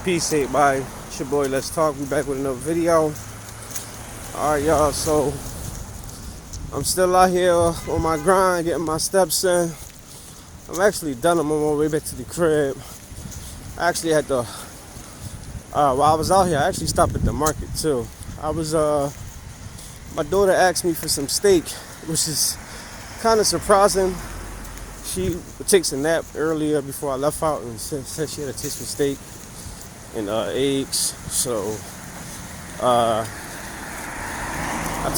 Peace, everybody. It's your boy, Let's Talk. We back with another video. Alright, y'all. So, I'm still out here on my grind, getting my steps in. I'm actually done. I'm on my way back to the crib. I actually had to, while I was out here, I actually stopped at the market, too. My daughter asked me for some steak, which is kind of surprising. She takes a nap earlier before I left out and said she had a taste for steak and eggs. So I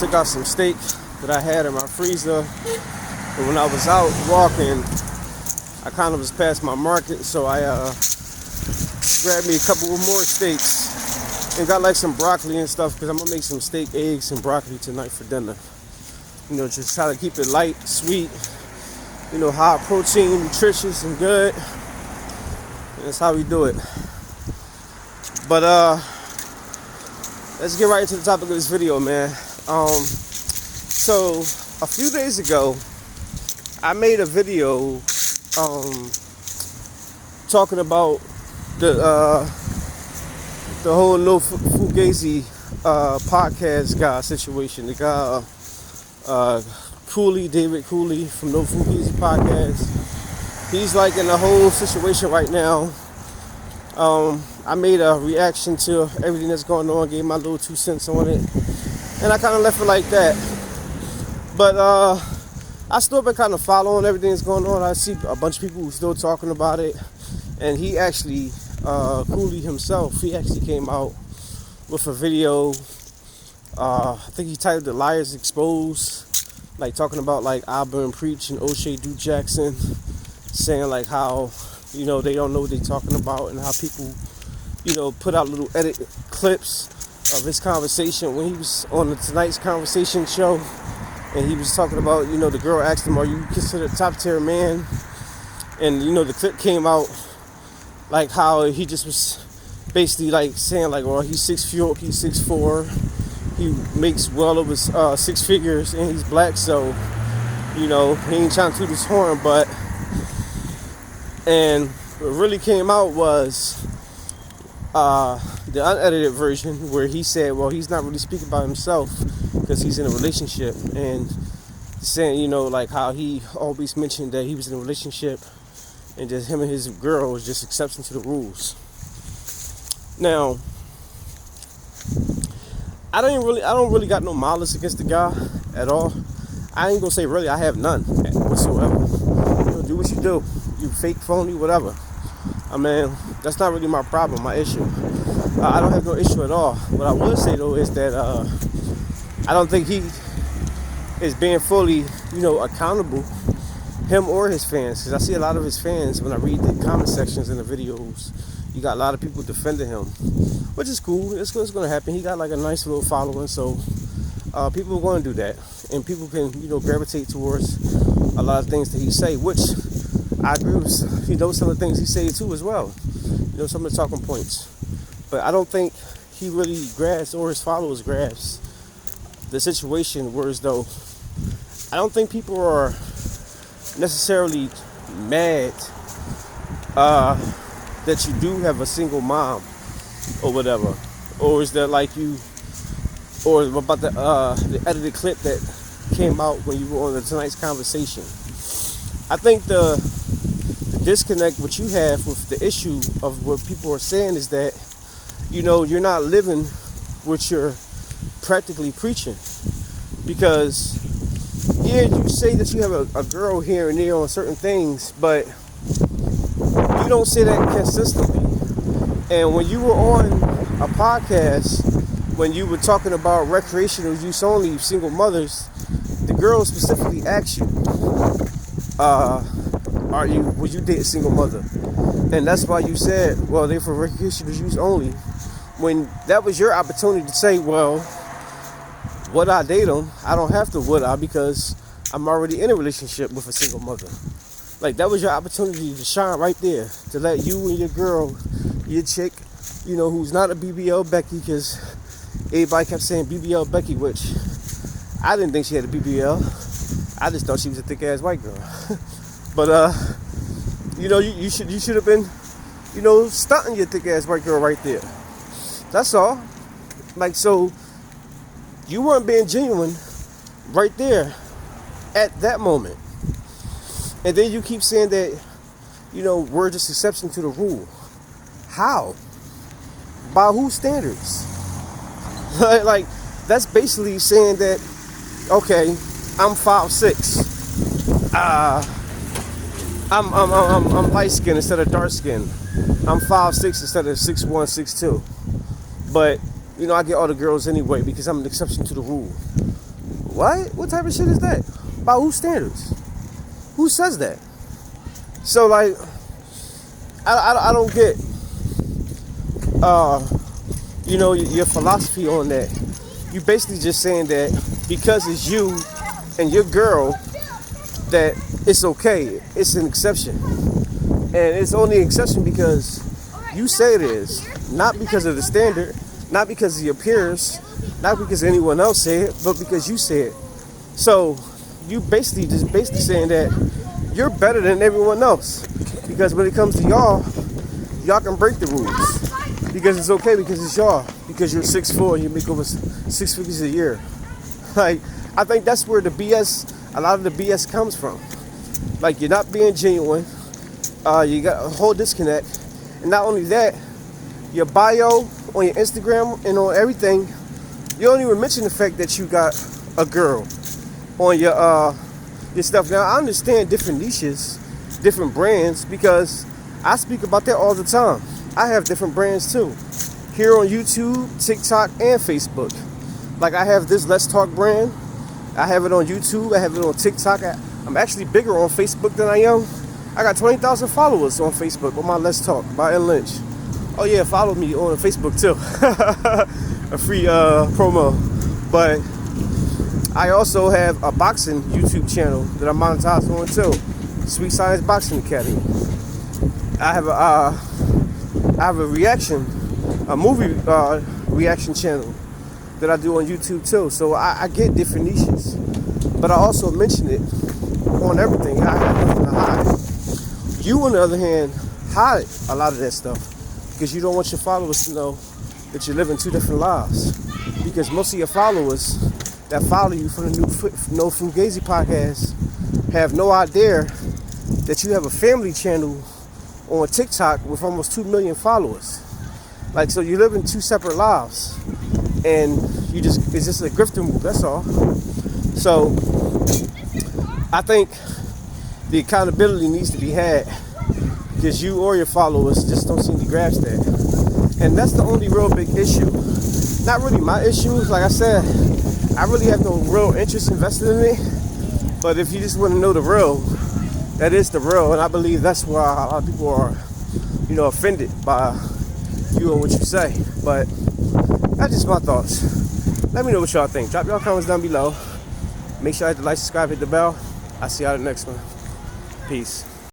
took out some steak that I had in my freezer. And when I was out walking, I kind of was past my market, so I grabbed me a couple of more steaks and got like some broccoli and stuff because I'm gonna make some steak, eggs, and broccoli tonight for dinner. You know, just try to keep it light, sweet. You know, high protein, nutritious, and good. And that's how we do it. But let's get right into the topic of this video, man. So a few days ago, I made a video talking about the whole No Fugazee podcast guy situation. The guy Cooley, David Cooley from No Fugazee Podcast. He's like in a whole situation right now. I made a reaction to everything that's going on, gave my little 2 cents on it, and I kind of left it like that. But I still been kind of following everything that's going on. I see a bunch of people who still talking about it, and he actually, Cooley himself, he actually came out with a video. I think he titled it "Liars Exposed." Like talking about like Auburn Preach and O'Shea Duke Jackson, saying like how, you know, they don't know what they're talking about, and how people, you know, put out little edit clips of his conversation when he was on the Tonight's Conversation show, and he was talking about, you know, the girl asked him, "Are you considered a top tier man?" And you know, the clip came out like how he just was basically like saying like, well, he's 6'4", he's 6'4". He makes well over 6 figures, and he's black, so, you know, he ain't trying to toot his horn. And what really came out was the unedited version, where he said, well, he's not really speaking about himself because he's in a relationship, and saying, you know, like how he always mentioned that he was in a relationship and just him and his girl was just exception to the rules. Now, I don't really got no malice against the guy at all. I ain't gonna say really, I have none whatsoever. You know, do what you do. You fake, phony, whatever. I mean, that's not really my problem, my issue. I don't have no issue at all. What I would say though is that I don't think he is being fully, you know, accountable, him or his fans. Because I see a lot of his fans when I read the comment sections in the videos. You got a lot of people defending him, which is cool. It's going to happen. He got like a nice little following, so people are going to do that, and people can, you know, gravitate towards a lot of things that he say, which I agree with. You know, some of the things he say too as well. You know, some of the talking points, but I don't think he really grasps, or his followers grasp, the situation. Whereas though, I don't think people are necessarily mad that you do have a single mom or whatever, or is that like you, or about the edited clip that came out when you were on the Tonight's Conversation. I think the disconnect what you have with the issue of what people are saying is that, you know, you're not living what you're practically preaching, because yeah, you say that you have a girl here and there on certain things, but you don't say that consistently. And when you were on a podcast, when you were talking about recreational use only, single mothers, the girl specifically asked you, would you date a single mother? And that's why you said, well, they're for recreational use only. When that was your opportunity to say, well, would I date them? I don't have to, would I? Because I'm already in a relationship with a single mother. Like, that was your opportunity to shine right there, to let you and your girl, your chick, you know, who's not a BBL Becky, because everybody kept saying BBL Becky, which I didn't think she had a BBL. I just thought she was a thick ass white girl. But you know, you should have been stunting your thick ass white girl right there. That's all. Like, so you weren't being genuine right there at that moment. And then you keep saying that, we're just exception to the rule. How? By whose standards? Like, that's basically saying that, okay, I'm 5'6". I'm light skinned instead of dark skinned. I'm 5'6" instead of 6'1", 6'2". But I get all the girls anyway because I'm an exception to the rule. What? What type of shit is that? By whose standards? Who says that? So like, I don't get your philosophy on that. You basically just saying that because it's you and your girl that it's okay. It's an exception. And it's only an exception because you say it is. Not because of the standard, not because of your peers, not because anyone else said it, but because you said it. So you basically saying that you're better than everyone else. Because when it comes to y'all can break the rules. Because it's okay, because it's y'all. Because you're 6'4" and you make over 6 figures a year. Like, I think that's where a lot of the BS comes from. Like, you're not being genuine. You got a whole disconnect. And not only that, your bio on your Instagram and on everything, you don't even mention the fact that you got a girl on your stuff. Now, I understand different niches, different brands, because I speak about that all the time. I have different brands too. Here on YouTube, TikTok, and Facebook. Like, I have this Let's Talk brand. I have it on YouTube. I have it on TikTok. I'm actually bigger on Facebook than I am. I got 20,000 followers on Facebook on my Let's Talk by N Lynch. Oh yeah, follow me on Facebook too. A free promo. But I also have a boxing YouTube channel that I'm monetized on too. Sweet Science Boxing Academy. I have a movie reaction channel that I do on YouTube too. So I get different niches, but I also mention it on everything. I have nothing to hide. You, on the other hand, hide a lot of that stuff because you don't want your followers to know that you're living two different lives. Because most of your followers that follow you from the No Fugazee Podcast have no idea that you have a family channel on TikTok with almost 2 million followers. Like, so you live in two separate lives, and it's just a grifting move, that's all. So I think the accountability needs to be had because you or your followers just don't seem to grasp that. And that's the only real big issue. Not really my issue. Like I said, I really have no real interest invested in it. But if you just want to know the real, that is the real. And I believe that's why a lot of people are, offended by you and what you say. But that's just my thoughts. Let me know what y'all think. Drop y'all comments down below. Make sure you hit the like, subscribe, hit the bell. I'll see y'all in the next one. Peace.